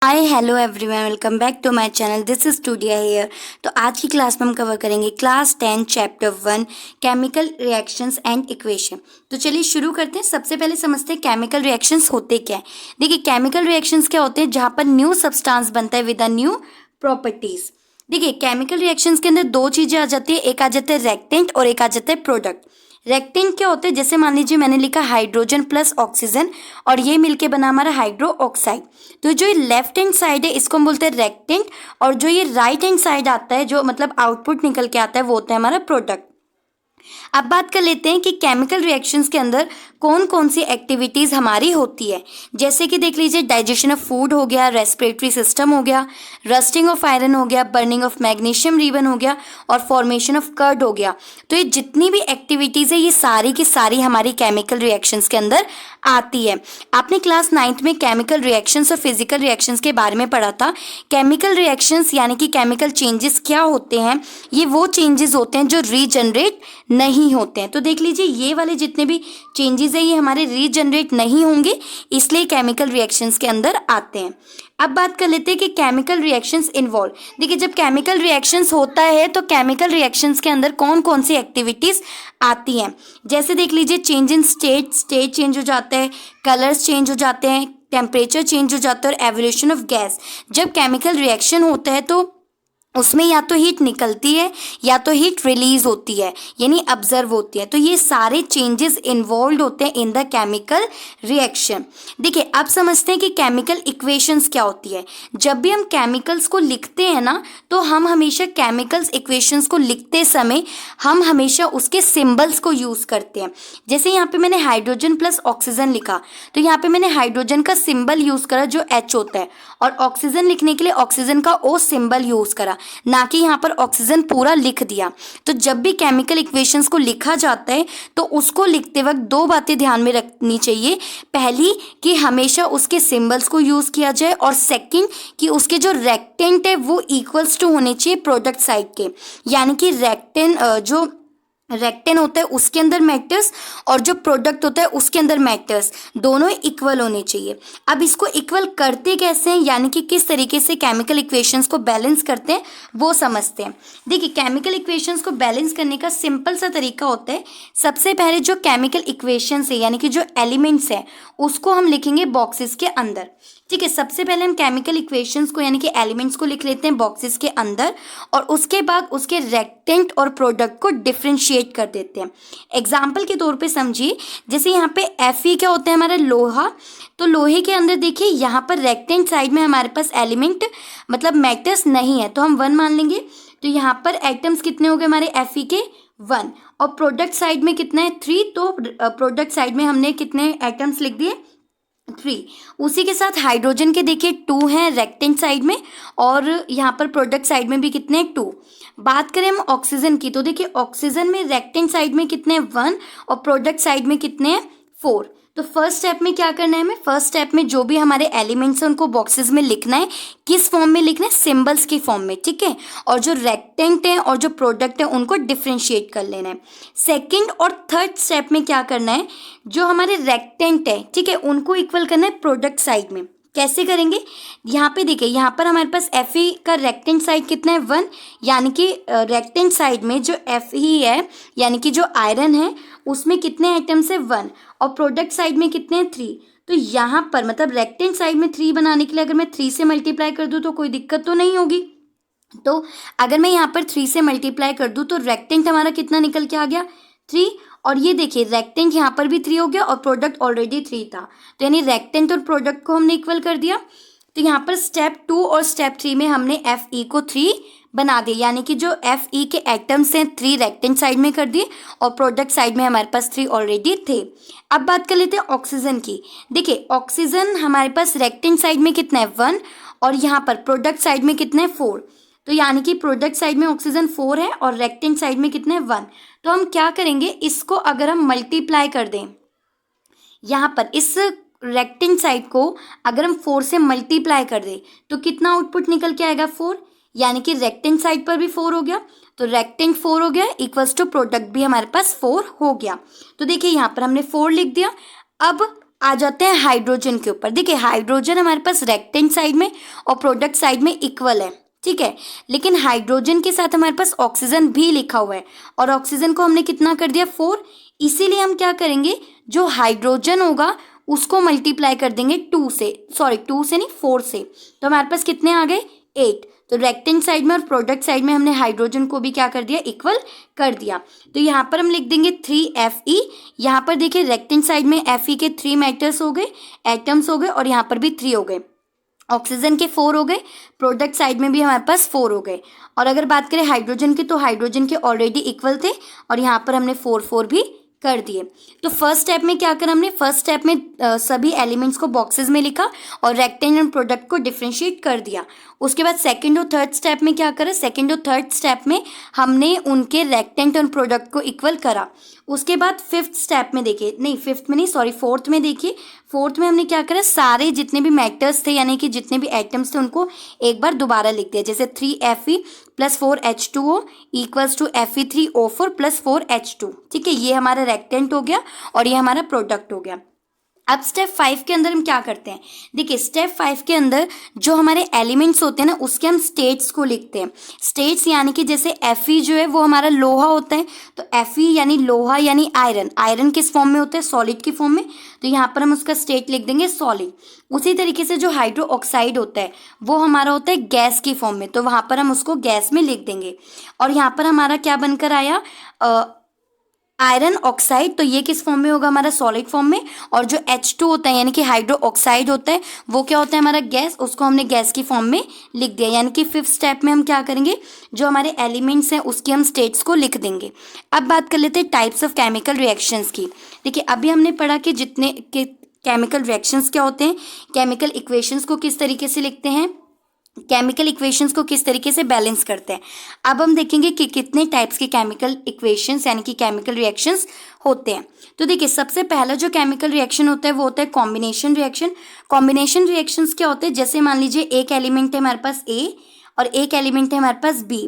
Hi hello everyone, welcome back to my channel. This is studio here. तो आज की class में हम कवर करेंगे class 10 chapter 1 chemical reactions and equation. तो चलिए शुरू करते हैं। सबसे पहले समझते हैं केमिकल रिएक्शंस होते क्या है। देखिए, केमिकल रिएक्शंस क्या होते हैं? जहाँ पर न्यू सब्सटेंस बनता है विद अ न्यू प्रॉपर्टीज। देखिए, केमिकल रिएक्शंस के अंदर दो चीजें आ जाती है, एक आ जाता है रिएक्टेंट और एक आ जाता है प्रोडक्ट। रेक्टेंट क्या होता है? जैसे मान लीजिए मैंने लिखा हाइड्रोजन प्लस ऑक्सीजन और ये मिलके बना हमारा हाइड्रो ऑक्साइड। तो जो ये लेफ्ट हैंड साइड है इसको हम बोलते हैं रेक्टेंट, और जो ये राइट हैंड साइड आता है, जो मतलब आउटपुट निकल के आता है, वो होता है हमारा प्रोडक्ट। अब बात कर लेते हैं कि केमिकल रिएक्शंस के अंदर कौन कौन सी एक्टिविटीज हमारी होती है। जैसे कि देख लीजिए, डाइजेशन ऑफ फूड हो गया, रेस्पिरेटरी सिस्टम हो गया, रस्टिंग ऑफ आयरन हो गया, बर्निंग ऑफ मैग्नीशियम रिबन हो गया और फॉर्मेशन ऑफ कर्ड हो गया। तो ये जितनी भी एक्टिविटीज है ये सारी की सारी हमारी केमिकल रिएक्शंस के अंदर आती है। आपने क्लास 9th में केमिकल रिएक्शंस और फिजिकल रिएक्शंस के बारे में पढ़ा था। केमिकल रिएक्शंस यानी कि केमिकल चेंजेस क्या होते हैं? ये वो चेंजेस होते हैं जो रीजनरेट नहीं होते हैं। तो देख लीजिए, ये वाले जितने भी चेंजेस है ये हमारे रीजनरेट नहीं होंगे, इसलिए केमिकल रिएक्शंस के अंदर आते हैं। अब बात कर लेते हैं कि केमिकल रिएक्शंस इन्वॉल्व। देखिए, जब केमिकल रिएक्शंस होता है तो केमिकल रिएक्शंस के अंदर कौन कौन सी एक्टिविटीज आती हैं। जैसे देख लीजिए, change in state, state change हो जाता है, कलर्स चेंज हो जाते हैं, टेम्परेचर चेंज हो जाता है और एवोल्यूशन ऑफ गैस। जब केमिकल रिएक्शन होता है तो उसमें या तो हीट निकलती है या तो हीट रिलीज होती है, यानी ऑब्जर्व होती है। तो ये सारे चेंजेस इन्वॉल्व होते हैं इन द केमिकल रिएक्शन। देखिए, अब समझते हैं कि केमिकल इक्वेशंस क्या होती है। जब भी हम केमिकल्स को लिखते हैं ना, तो हम हमेशा केमिकल्स इक्वेशंस को लिखते समय हम हमेशा उसके सिंबल्स को यूज करते हैं। जैसे यहाँ पे मैंने हाइड्रोजन प्लस ऑक्सीजन लिखा, तो यहाँ पे मैंने हाइड्रोजन का सिंबल यूज करा जो H होता है, और ऑक्सीजन लिखने के लिए ऑक्सीजन का O सिंबल यूज करा, ना कि यहाँ पर ऑक्सीजन पूरा लिख दिया। तो जब भी केमिकल इक्वेशंस को लिखा जाता है तो उसको लिखते वक्त दो बातें ध्यान में रखनी चाहिए। पहली कि हमेशा उसके सिंबल्स को यूज किया जाए, और सेकंड कि उसके जो रेक्टेंट है वो इक्वल्स टू होने चाहिए प्रोडक्ट साइड के, यानी कि जो रेक्टेन होता है उसके अंदर मैटर्स और जो प्रोडक्ट होता है उसके अंदर मैटर्स, दोनों इक्वल होने चाहिए। अब इसको इक्वल करते कैसे हैं, यानी कि किस तरीके से केमिकल इक्वेशंस को बैलेंस करते हैं, वो समझते हैं। देखिए, केमिकल इक्वेशंस को बैलेंस करने का सिंपल सा तरीका होता है। सबसे पहले जो केमिकल इक्वेशंस है, यानी कि जो एलिमेंट्स है, उसको हम लिखेंगे बॉक्सेस के अंदर। ठीक है, सबसे पहले हम केमिकल इक्वेशंस को यानी कि एलिमेंट्स को लिख लेते हैं बॉक्सेस के अंदर, और उसके बाद उसके रेक्टेंट और प्रोडक्ट को डिफ्रेंशिएट कर देते हैं। एग्जाम्पल के तौर पे समझिए, जैसे यहाँ पे Fe क्या होता है हमारा लोहा। तो लोहे के अंदर देखिए, यहाँ पर रेक्टेंट साइड में हमारे पास एलिमेंट मतलब मैटर्स नहीं है, तो हम 1 मान लेंगे। तो यहाँ पर एटम्स कितने हो गए हमारे Fe के? 1। और प्रोडक्ट साइड में कितना है? 3। तो प्रोडक्ट साइड में हमने कितने एटम्स लिख दिए? 3। उसी के साथ हाइड्रोजन के देखिए 2 हैं रेक्टेंट साइड में, और यहाँ पर प्रोडक्ट साइड में भी कितने? 2। बात करें हम ऑक्सीजन की, तो देखिए ऑक्सीजन में रेक्टेंट साइड में कितने? 1 और प्रोडक्ट साइड में कितने हैं? 4। तो फर्स्ट स्टेप में क्या करना है हमें? फर्स्ट स्टेप में जो भी हमारे एलिमेंट्स हैं उनको बॉक्सेस में लिखना है। किस फॉर्म में लिखना है? सिंबल्स की फॉर्म में। ठीक है, और जो रेक्टेंट है और जो प्रोडक्ट है उनको डिफ्रेंशिएट कर लेना है। सेकंड और थर्ड स्टेप में क्या करना है? जो हमारे रेक्टेंट है, ठीक है, उनको इक्वल करना है प्रोडक्ट साइड में। कैसे करेंगे? यहाँ पे देखिए, यहाँ पर हमारे पास Fe का रेक्टेंट साइड कितना है? 1, यानी कि रेक्टेंट साइड में जो Fe है यानी कि जो आयरन है उसमें कितने एटम्स है? 1। और प्रोडक्ट साइड में कितने हैं? 3। तो यहाँ पर मतलब रेक्टेंट साइड में 3 बनाने के लिए अगर मैं 3 से मल्टीप्लाई कर दूँ तो कोई दिक्कत तो नहीं होगी। तो अगर मैं यहाँ पर 3 से मल्टीप्लाई कर दूँ तो रेक्टेंट हमारा कितना निकल के आ गया? 3। और ये देखिए, रेक्टेंट यहाँ पर भी 3 हो गया और प्रोडक्ट ऑलरेडी 3 था, तो यानी रेक्टेंट और प्रोडक्ट को हमने इक्वल कर दिया। तो यहाँ पर स्टेप 2 और स्टेप 3 में हमने Fe को 3 बना दिया, यानी कि जो Fe के एटम्स हैं 3 रेक्टेंट साइड में कर दिए और प्रोडक्ट साइड में हमारे पास 3 ऑलरेडी थे। अब बात कर लेते हैं ऑक्सीजन की। देखिए, ऑक्सीजन हमारे पास रेक्टेंट साइड में कितना है? 1, और यहाँ पर प्रोडक्ट साइड में कितना है? 4। तो यानी कि प्रोडक्ट साइड में ऑक्सीजन 4 है और रेक्टेंट साइड में कितना है? 1। तो हम क्या करेंगे, इसको अगर हम मल्टीप्लाई कर दें, यहाँ पर इस रेक्टेंट साइड को अगर हम 4 से मल्टीप्लाई कर दें तो कितना आउटपुट निकल के आएगा? 4। यानी कि रेक्टेंट साइड पर भी 4 हो गया, तो रेक्टेंट 4 हो गया इक्वल्स टू प्रोडक्ट भी हमारे पास 4 हो गया। तो देखिए, यहाँ पर हमने 4 लिख दिया। अब आ जाते हैं हाइड्रोजन के ऊपर। देखिए हाइड्रोजन हमारे पास रेक्टेंट साइड में और प्रोडक्ट साइड में इक्वल है, ठीक है, लेकिन हाइड्रोजन के साथ हमारे पास ऑक्सीजन भी लिखा हुआ है और ऑक्सीजन को हमने कितना कर दिया 4, इसीलिए हम क्या करेंगे, जो हाइड्रोजन होगा उसको मल्टीप्लाई कर देंगे 2 से, सॉरी 2 से नहीं 4 से, तो हमारे पास कितने आ गए 8। तो रेक्टेंट साइड में और प्रोडक्ट साइड में हमने हाइड्रोजन को भी क्या कर दिया, इक्वल कर दिया। तो यहाँ पर हम लिख देंगे 3Fe। यहाँ पर देखिए रेक्टेंट साइड में Fe के 3 मेटल्स हो गए, एटम्स हो गए, और यहाँ पर भी 3 हो गए। ऑक्सीजन के 4 हो गए, प्रोडक्ट साइड में भी हमारे पास 4 हो गए। और अगर बात करें हाइड्रोजन की, तो हाइड्रोजन के ऑलरेडी इक्वल थे और यहाँ पर हमने 4 भी कर दिए। तो फर्स्ट स्टेप में क्या करा हमने, फर्स्ट स्टेप में सभी एलिमेंट्स को बॉक्सेस में लिखा और रेक्टेंगल एंड प्रोडक्ट को डिफरेंशिएट कर दिया। उसके बाद सेकंड और थर्ड स्टेप में क्या करा, सेकंड और थर्ड स्टेप में हमने उनके रेक्टेंगल एंड प्रोडक्ट को इक्वल करा। उसके बाद फिफ्थ स्टेप में देखिए, नहीं फिफ्थ में नहीं, सॉरी फोर्थ में देखिए, फोर्थ में हमने क्या करा, सारे जितने भी मेटल्स थे यानी कि जितने भी एटम्स थे उनको एक बार दोबारा लिख दिया। जैसे 3Fe + 4H2O equals to Fe3O4 + 4H2, ठीक है, ये हमारा रेक्टेंट हो गया और ये हमारा प्रोडक्ट हो गया। अब स्टेप 5 के अंदर हम क्या करते हैं, देखिए स्टेप 5 के अंदर जो हमारे एलिमेंट्स होते हैं ना उसके हम स्टेट्स को लिखते हैं। स्टेट्स यानी कि जैसे Fe जो है वो हमारा लोहा होता है, तो Fe यानी लोहा यानी आयरन, आयरन किस फॉर्म में होता है, सॉलिड की फॉर्म में, तो यहाँ पर हम उसका स्टेट लिख देंगे सॉलिड। उसी तरीके से जो हाइड्रो ऑक्साइड होता है वो हमारा होता है गैस की फॉर्म में, तो वहाँ पर हम उसको गैस में लिख देंगे। और यहाँ पर हमारा क्या बनकर आया, आयरन ऑक्साइड, तो ये किस फॉर्म में होगा, हमारा सॉलिड फॉर्म में। और जो H2 होता है यानी कि हाइड्रो ऑक्साइड होता है वो क्या होता है, हमारा गैस, उसको हमने गैस की फॉर्म में लिख दिया। यानी कि फिफ्थ स्टेप में हम क्या करेंगे, जो हमारे एलिमेंट्स हैं उसकी हम स्टेट्स को लिख देंगे। अब बात कर लेते हैं टाइप्स ऑफ केमिकल रिएक्शंस की। देखिए अभी हमने पढ़ा कि जितने के केमिकल रिएक्शंस क्या होते हैं, केमिकल इक्वेशंस को किस तरीके से लिखते हैं, केमिकल इक्वेशंस को किस तरीके से बैलेंस करते हैं। अब हम देखेंगे कि कितने टाइप्स के केमिकल इक्वेशंस यानी कि केमिकल रिएक्शंस होते हैं। तो देखिए सबसे पहला जो केमिकल रिएक्शन होता है वो होता है कॉम्बिनेशन रिएक्शन। कॉम्बिनेशन रिएक्शंस क्या होते हैं, जैसे मान लीजिए एक एलिमेंट है हमारे पास A और एक एलिमेंट है हमारे पास B।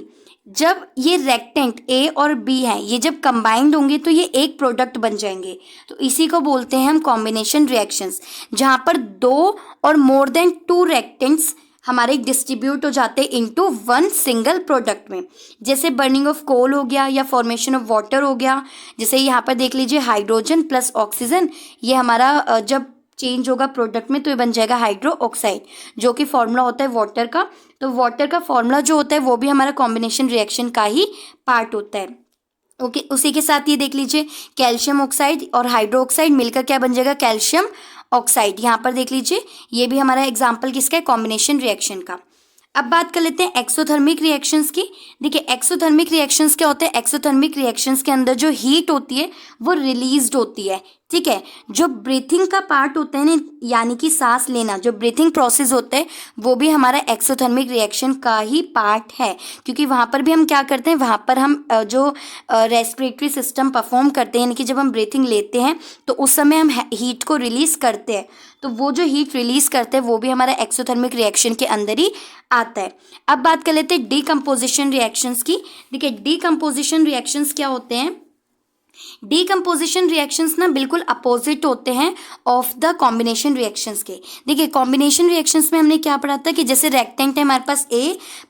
जब ये रेक्टेंट A और B हैं, ये जब कंबाइंड होंगे तो ये एक प्रोडक्ट बन जाएंगे, तो इसी को बोलते हैं हम कॉम्बिनेशन रिएक्शंस, जहाँ पर 2 और मोर देन 2 रेक्टेंट्स हमारे डिस्ट्रीब्यूट हो जाते हैं इनटू वन सिंगल प्रोडक्ट में। जैसे बर्निंग ऑफ कोल हो गया या फॉर्मेशन ऑफ वाटर हो गया। जैसे यहाँ पर देख लीजिए हाइड्रोजन प्लस ऑक्सीजन, ये हमारा जब चेंज होगा प्रोडक्ट में तो ये बन जाएगा हाइड्रो ऑक्साइड, जो कि फॉर्मूला होता है वाटर का। तो वाटर का फॉर्मूला जो होता है वो भी हमारा कॉम्बिनेशन रिएक्शन का ही पार्ट होता है। ओके, उसी के साथ ये देख लीजिए कैल्शियम ऑक्साइड और हाइड्रो ऑक्साइड मिलकर क्या बन जाएगा, कैल्शियम ऑक्साइड। यहाँ पर देख लीजिए ये भी हमारा एग्जाम्पल किसका है, कॉम्बिनेशन रिएक्शन का। अब बात कर लेते हैं एक्सोथर्मिक रिएक्शंस की। देखिए एक्सोथर्मिक रिएक्शंस क्या होते हैं, एक्सोथर्मिक रिएक्शंस के अंदर जो हीट होती है वो रिलीज्ड होती है, ठीक है। जो ब्रीथिंग का पार्ट होता है ना, यानी कि सांस लेना, जो ब्रीथिंग प्रोसेस होता है वो भी हमारा एक्सोथर्मिक रिएक्शन का ही पार्ट है, क्योंकि वहाँ पर भी हम क्या करते हैं, वहाँ पर हम जो रेस्पिरेटरी सिस्टम परफॉर्म करते हैं, यानी कि जब हम ब्रीथिंग लेते हैं तो उस समय हम हीट को रिलीज करते हैं, तो वो जो हीट रिलीज करते हैं वो भी हमारा एक्सोथर्मिक रिएक्शन के अंदर ही आता है। अब बात कर लेते हैं डीकम्पोजिशन रिएक्शंस की। देखिए डीकम्पोजिशन रिएक्शंस क्या होते हैं, डीकम्पोजिशन रिएक्शंस ना बिल्कुल अपोजिट होते हैं ऑफ द कॉम्बिनेशन रिएक्शंस के। देखिए कॉम्बिनेशन रिएक्शंस में हमने क्या पढ़ा था कि जैसे रेक्टेंट है हमारे पास A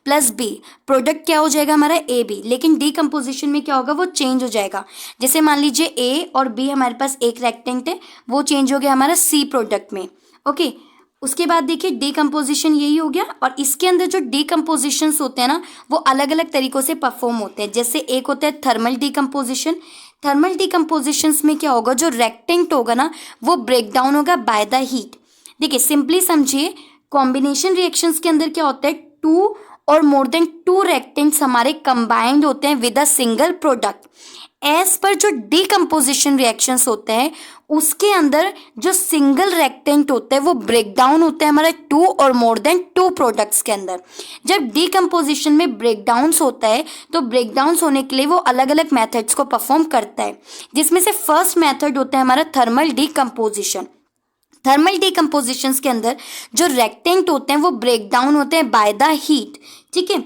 + B, प्रोडक्ट क्या हो जाएगा हमारा AB, लेकिन डीकम्पोजिशन में क्या होगा, वो चेंज हो जाएगा। जैसे मान लीजिए A और B हमारे पास एक रेक्टेंट है, वो चेंज हो गया हमारा C प्रोडक्ट में। ओके, उसके बाद देखिए डीकम्पोजिशन यही हो गया। और इसके अंदर जो डीकम्पोजिशंस होते हैं ना वो अलग अलग तरीक़ों से परफॉर्म होते हैं। जैसे एक होता है थर्मल डीकम्पोजिशन। थर्मल डीकम्पोजिशंस में क्या होगा, जो रेक्टेंट होगा ना वो ब्रेक डाउन होगा बाय द हीट। देखिए सिंपली समझिए, कॉम्बिनेशन रिएक्शंस के अंदर क्या होता है, 2 और मोर देन 2 रेक्टेंट्स हमारे कंबाइंड होते हैं with a single product. As पर जो डीकम्पोजिशन रिएक्शंस होते हैं उसके अंदर जो सिंगल रेक्टेंट होता है वो ब्रेक डाउन होता है हमारे 2 और मोर देन 2 प्रोडक्ट्स के अंदर। जब डीकम्पोजिशन में ब्रेक डाउन्स होता है तो ब्रेक डाउन्स होने के लिए वो अलग अलग मेथड्स को परफॉर्म करता है, जिसमें से फर्स्ट मेथड होता है हमारा थर्मल डीकम्पोजिशन। थर्मल डीकम्पोजिशंस के अंदर जो रेक्टेंट होते हैं वो ब्रेक डाउन होते हैं बाय द हीट, ठीक है।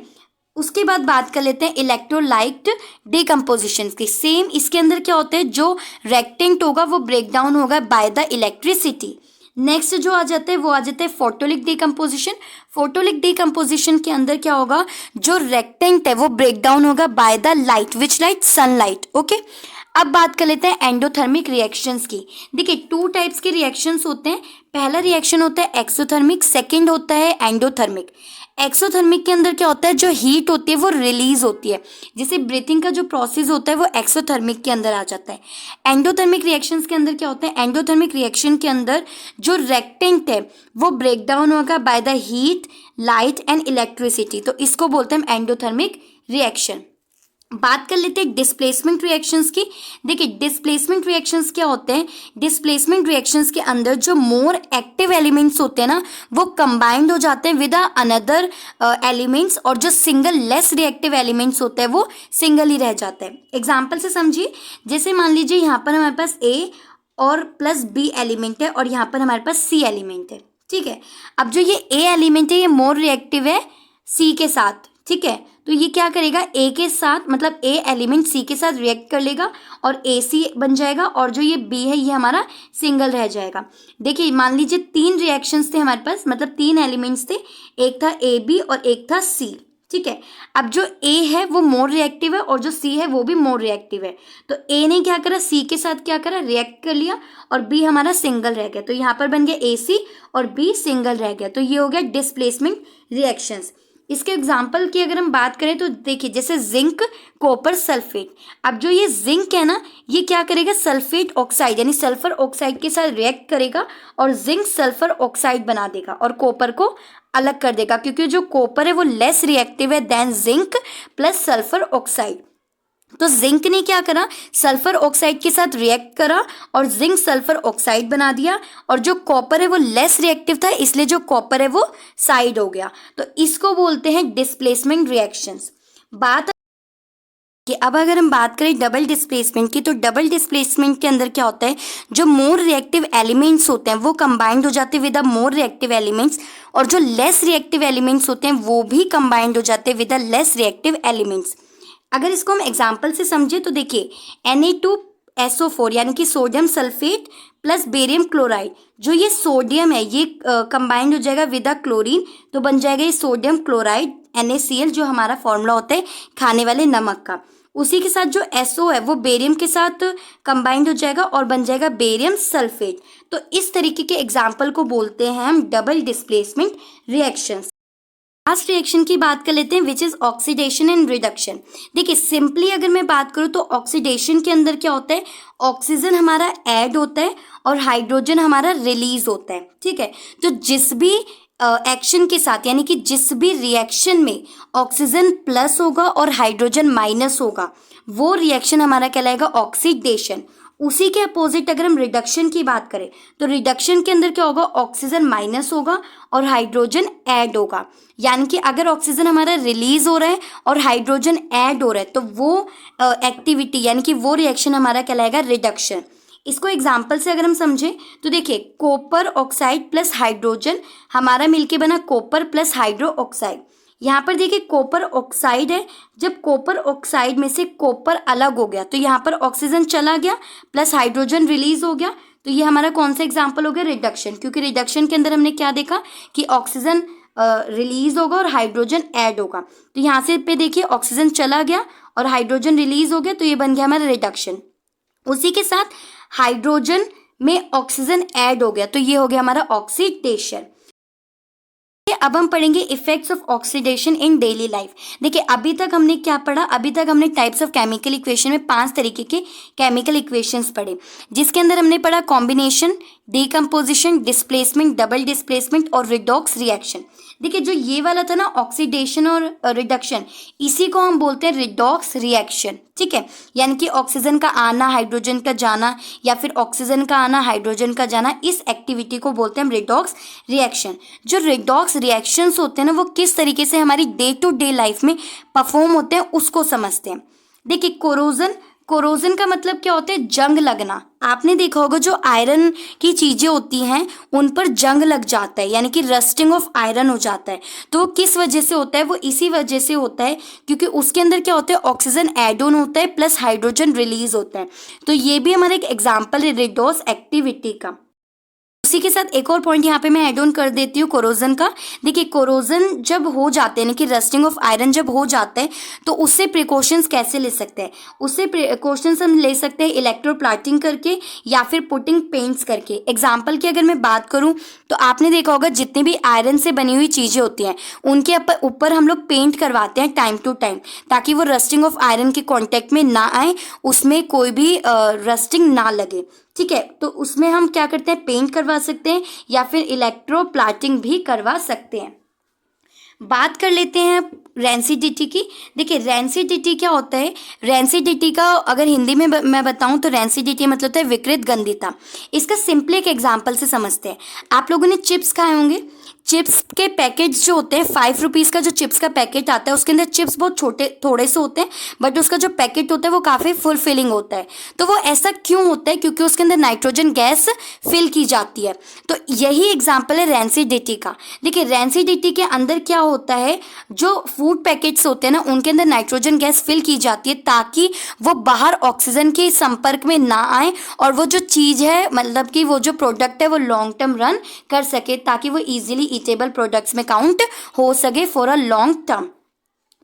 उसके बाद बात कर लेते हैं इलेक्ट्रोलाइट डिकम्पोजिशन की। सेम इसके अंदर क्या होता है, जो रेक्टेंट होगा वो ब्रेक डाउन होगा बाय द इलेक्ट्रिसिटी। नेक्स्ट जो आ जाता है वो आ जाता है फोटोलिक डिकम्पोजिशन। फोटोलिक डिकम्पोजिशन के अंदर क्या होगा, जो रेक्टेंट है वो ब्रेक डाउन होगा by the light. Which light? Sunlight. Okay, अब बात कर लेते हैं एंडोथर्मिक रिएक्शंस की। देखिए 2 टाइप्स के रिएक्शंस होते हैं। पहला रिएक्शन होता है एक्सोथर्मिक, सेकंड होता है एंडोथर्मिक। एक्सोथर्मिक के अंदर क्या होता है, जो हीट होती है वो रिलीज होती है, जैसे ब्रीथिंग का जो प्रोसेस होता है वो एक्सोथर्मिक के अंदर आ जाता है। एंडोथर्मिक रिएक्शंस के अंदर क्या होता है, एंडोथर्मिक रिएक्शन के अंदर जो रेक्टेंट है वो ब्रेक डाउन होगा by the heat, light and electricity, तो इसको बोलते हैं एंडोथर्मिक रिएक्शन। बात कर लेते हैं डिस्प्लेसमेंट रिएक्शंस की। देखिए डिस्प्लेसमेंट रिएक्शंस क्या होते हैं, डिस्प्लेसमेंट रिएक्शंस के अंदर जो मोर एक्टिव एलिमेंट्स होते हैं ना वो कंबाइंड हो जाते हैं विद अनदर एलिमेंट्स, और जो सिंगल लेस रिएक्टिव एलिमेंट्स होते हैं वो सिंगल ही रह जाते हैं। एग्जाम्पल से समझिए, जैसे मान लीजिए यहाँ पर हमारे पास ए और प्लस बी एलिमेंट है और यहाँ पर हमारे पास सी एलिमेंट है, ठीक है। अब जो ये ए एलिमेंट है ये मोर रिएक्टिव है सी के साथ, ठीक है, तो ये क्या करेगा, ए के साथ मतलब ए एलिमेंट सी के साथ रिएक्ट कर लेगा और ए सी बन जाएगा, और जो ये बी है ये हमारा सिंगल रह जाएगा। देखिए मान लीजिए 3 रिएक्शंस थे हमारे पास, मतलब 3 एलिमेंट्स थे, एक था ए बी और एक था सी, ठीक है। अब जो ए है वो मोर रिएक्टिव है और जो सी है वो भी मोर रिएक्टिव है, तो ए ने क्या करा, सी के साथ क्या करा, रिएक्ट कर लिया और बी हमारा सिंगल रह गया, तो यहाँ पर बन गया ए सी और बी सिंगल रह गया, तो ये हो गया डिस्प्लेसमेंट रिएक्शंस। इसके एग्जाम्पल की अगर हम बात करें तो देखिए जैसे जिंक कॉपर सल्फेट। अब जो ये जिंक है ना ये क्या करेगा, सल्फेट ऑक्साइड यानी सल्फर ऑक्साइड के साथ रिएक्ट करेगा और जिंक सल्फर ऑक्साइड बना देगा और कॉपर को अलग कर देगा, क्योंकि जो कॉपर है वो लेस रिएक्टिव है then zinc plus sulphur oxide. तो जिंक ने क्या करा, सल्फर ऑक्साइड के साथ रिएक्ट करा और जिंक सल्फर ऑक्साइड बना दिया, और जो कॉपर है वो लेस रिएक्टिव था इसलिए जो कॉपर है वो साइड हो गया, तो इसको बोलते हैं डिस्प्लेसमेंट रिएक्शंस। बात कि अब अगर हम बात करें डबल डिस्प्लेसमेंट की, तो डबल डिस्प्लेसमेंट के अंदर क्या होता है, जो मोर रिएक्टिव एलिमेंट्स होते हैं वो कंबाइंड हो जाते हैं with the more reactive elements, और जो लेस रिएक्टिव एलिमेंट्स होते हैं वो भी कंबाइंड हो जाते हैं with the less reactive elements. अगर इसको हम एग्जाम्पल से समझे तो देखिए Na2SO4 यानी कि sodium sulphate plus barium chloride, जो ये सोडियम है ये कंबाइंड हो जाएगा विद द क्लोरीन, तो बन जाएगा ये सोडियम क्लोराइड NaCl, जो हमारा फॉर्मूला होता है खाने वाले नमक का। उसी के साथ जो SO है वो बेरियम के साथ कंबाइंड हो जाएगा और बन जाएगा बेरियम सल्फेट। तो इस तरीके के एग्जाम्पल को बोलते हैं हम double displacement reactions. Last reaction की बात कर लेते हैं which is oxidation and reduction. देखिए सिंपली अगर मैं बात करूँ तो ऑक्सीडेशन के अंदर क्या होता है, ऑक्सीजन हमारा ऐड होता है और हाइड्रोजन हमारा रिलीज होता है, ठीक है। तो जिस भी एक्शन के साथ यानी कि जिस भी रिएक्शन में ऑक्सीजन प्लस होगा और हाइड्रोजन माइनस होगा वो रिएक्शन हमारा कहलाएगा ऑक्सीडेशन। उसी के अपोजिट अगर हम रिडक्शन की बात करें तो रिडक्शन के अंदर क्या होगा, ऑक्सीजन माइनस होगा और हाइड्रोजन ऐड होगा, यानी कि अगर ऑक्सीजन हमारा रिलीज हो रहा है और हाइड्रोजन ऐड हो रहा है तो वो एक्टिविटी यानी कि वो रिएक्शन हमारा कहलाएगा रिडक्शन। इसको एग्जाम्पल से अगर हम समझें तो देखिए कॉपर ऑक्साइड प्लस हाइड्रोजन हमारा मिलके बना कॉपर प्लस हाइड्रो ऑक्साइड। यहाँ पर देखिए कॉपर ऑक्साइड है, जब कॉपर ऑक्साइड में से कॉपर अलग हो गया तो यहाँ पर ऑक्सीजन चला गया प्लस हाइड्रोजन रिलीज हो गया, तो ये हमारा कौन सा एग्जाम्पल हो गया, रिडक्शन। क्योंकि रिडक्शन के अंदर हमने क्या देखा कि ऑक्सीजन रिलीज होगा और हाइड्रोजन ऐड होगा, तो यहाँ से पे देखिए ऑक्सीजन चला गया और हाइड्रोजन रिलीज हो गया, तो ये बन गया हमारा रिडक्शन। उसी के साथ हाइड्रोजन में ऑक्सीजन ऐड हो गया तो ये हो गया हमारा ऑक्सीडेशन। अब हम पढ़ेंगे effects of oxidation in daily life. देखिए अभी तक हमने क्या पढ़ा, अभी तक हमने टाइप्स ऑफ केमिकल इक्वेशन में 5 तरीके के केमिकल इक्वेशंस पढ़े, जिसके अंदर हमने पढ़ा combination, decomposition, displacement, double displacement और रिडॉक्स रिएक्शन। देखिए जो ये वाला था ना ऑक्सीडेशन और रिडक्शन, इसी को हम बोलते हैं रिडॉक्स रिएक्शन, ठीक है। यानी कि ऑक्सीजन का आना हाइड्रोजन का जाना या फिर ऑक्सीजन का आना हाइड्रोजन का जाना, इस एक्टिविटी को बोलते हैं हम रिडॉक्स रिएक्शन। जो रिडॉक्स रिएक्शंस होते हैं ना वो किस तरीके से हमारी डे टू डे लाइफ में परफॉर्म होते हैं उसको समझते हैं। देखिए कोरोजन, कोरोजन का मतलब क्या होता है, जंग लगना, आपने देखा होगा जो आयरन की चीज़ें होती हैं उन पर जंग लग जाता है, यानी कि रस्टिंग ऑफ आयरन हो जाता है। तो वो किस वजह से होता है? वो इसी वजह से होता है क्योंकि उसके अंदर क्या होता है, ऑक्सीजन ऐड ऑन होता है प्लस हाइड्रोजन रिलीज होता है। तो ये भी हमारा एक एग्जाम्पल है रिडोस एक्टिविटी का। उसी के साथ एक और पॉइंट यहाँ पे मैं ऐड ऑन कर देती हूँ कोरोजन का। देखिए कोरोजन जब हो जाते हैं, कि रस्टिंग ऑफ आयरन जब हो जाता है, तो उससे प्रिकॉशंस कैसे ले सकते हैं? उससे प्रिकॉशंस हम ले सकते हैं इलेक्ट्रोप्लाटिंग करके या फिर पुटिंग पेंट्स करके। एग्जाम्पल की अगर मैं बात करूँ तो आपने देखा होगा जितनी भी आयरन से बनी हुई चीज़ें होती हैं उनके ऊपर हम लोग पेंट करवाते हैं टाइम टू टाइम, ताकि वो रस्टिंग ऑफ आयरन के कॉन्टेक्ट में ना आए, उसमें कोई भी रस्टिंग ना लगे। ठीक है, तो उसमें हम क्या करते हैं, पेंट करवा सकते हैं या फिर इलेक्ट्रोप्लाटिंग भी करवा सकते हैं। बात कर लेते हैं रेंसिडिटी की। देखिए रेंसिडिटी क्या होता है? रेंसिडिटी का अगर हिंदी में मैं बताऊं तो रेंसिडिटी मतलब होता है विकृत गंधिता। इसका सिंपली एक एग्जांपल से समझते हैं। आप लोगों ने चिप्स खाए होंगे, चिप्स के पैकेट्स जो होते हैं 5 रुपीज़ का जो चिप्स का पैकेट आता है उसके अंदर चिप्स बहुत छोटे थोड़े से होते हैं, बट उसका जो पैकेट होता है वो काफ़ी फुलफिलिंग होता है। तो वो ऐसा क्यों होता है? क्योंकि उसके अंदर नाइट्रोजन गैस फिल की जाती है। तो यही एग्जाम्पल है रेंसिडिटी का। देखिए रेंसिडिटी के अंदर क्या होता है, जो फूड पैकेट्स होते हैं ना उनके अंदर नाइट्रोजन गैस फिल की जाती है ताकि वो बाहर ऑक्सीजन के संपर्क में ना आए और वो जो चीज़ है, मतलब कि वो जो प्रोडक्ट है वो लॉन्ग टर्म रन कर सके, ताकि वो इजीली ईटेबल प्रोडक्ट्स में काउंट हो सके फॉर अ लॉन्ग टर्म।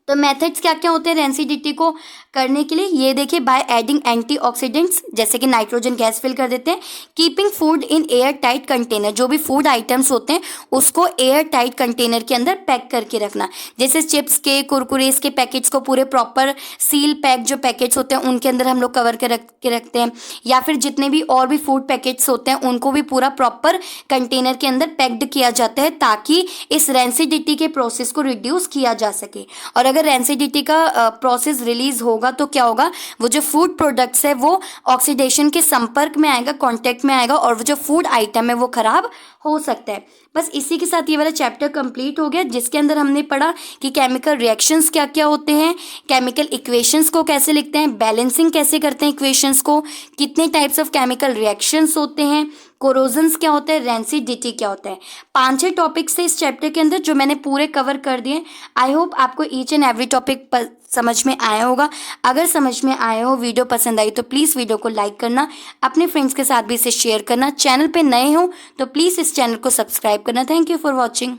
तो मेथड्स क्या क्या होते हैं रेंसिडिटी को करने के लिए? ये देखिए, बाय एडिंग एंटीऑक्सीडेंट्स जैसे कि नाइट्रोजन गैस फिल कर देते हैं, keeping food in air tight container, जो भी फूड आइटम्स होते हैं उसको एयर टाइट कंटेनर के अंदर पैक करके रखना। जैसे चिप्स के, कुरकुरेस के पैकेट्स को पूरे प्रॉपर सील पैक जो पैकेट्स होते हैं उनके अंदर हम लोग कवर के रखते हैं, या फिर जितने भी और भी फूड पैकेट्स होते हैं उनको भी पूरा प्रॉपर कंटेनर के अंदर पैक्ड किया जाता है ताकि इस रेंसिडिटी के प्रोसेस को रिड्यूस किया जा सके। और अगर रेंसिडिटी का प्रोसेस रिलीज होगा तो क्या होगा, वो जो फूड प्रोडक्ट्स है वो ऑक्सीडेशन के संपर्क में आएगा, कांटेक्ट में आएगा, और वो जो फूड आइटम है वो खराब हो सकता है। बस इसी के साथ ये वाला चैप्टर कंप्लीट हो गया, जिसके अंदर हमने पढ़ा कि केमिकल रिएक्शंस क्या क्या होते हैं, केमिकल इक्वेशंस को कैसे लिखते हैं, बैलेंसिंग कैसे करते हैं इक्वेशंस को, कितने टाइप्स ऑफ केमिकल रिएक्शंस होते हैं, कोरोजन्स क्या होता है, रेंसिडिटी क्या होता है। 5-6 टॉपिक्स थे इस चैप्टर के अंदर जो मैंने पूरे कवर कर दिए। आई होप आपको ईच एंड एवरी टॉपिक समझ में आया होगा। अगर समझ में आया हो, वीडियो पसंद आई तो प्लीज़ वीडियो को लाइक करना, अपने फ्रेंड्स के साथ भी इसे शेयर करना। चैनल पे नए हो तो प्लीज़ इस चैनल को सब्सक्राइब करना। Thank you for watching.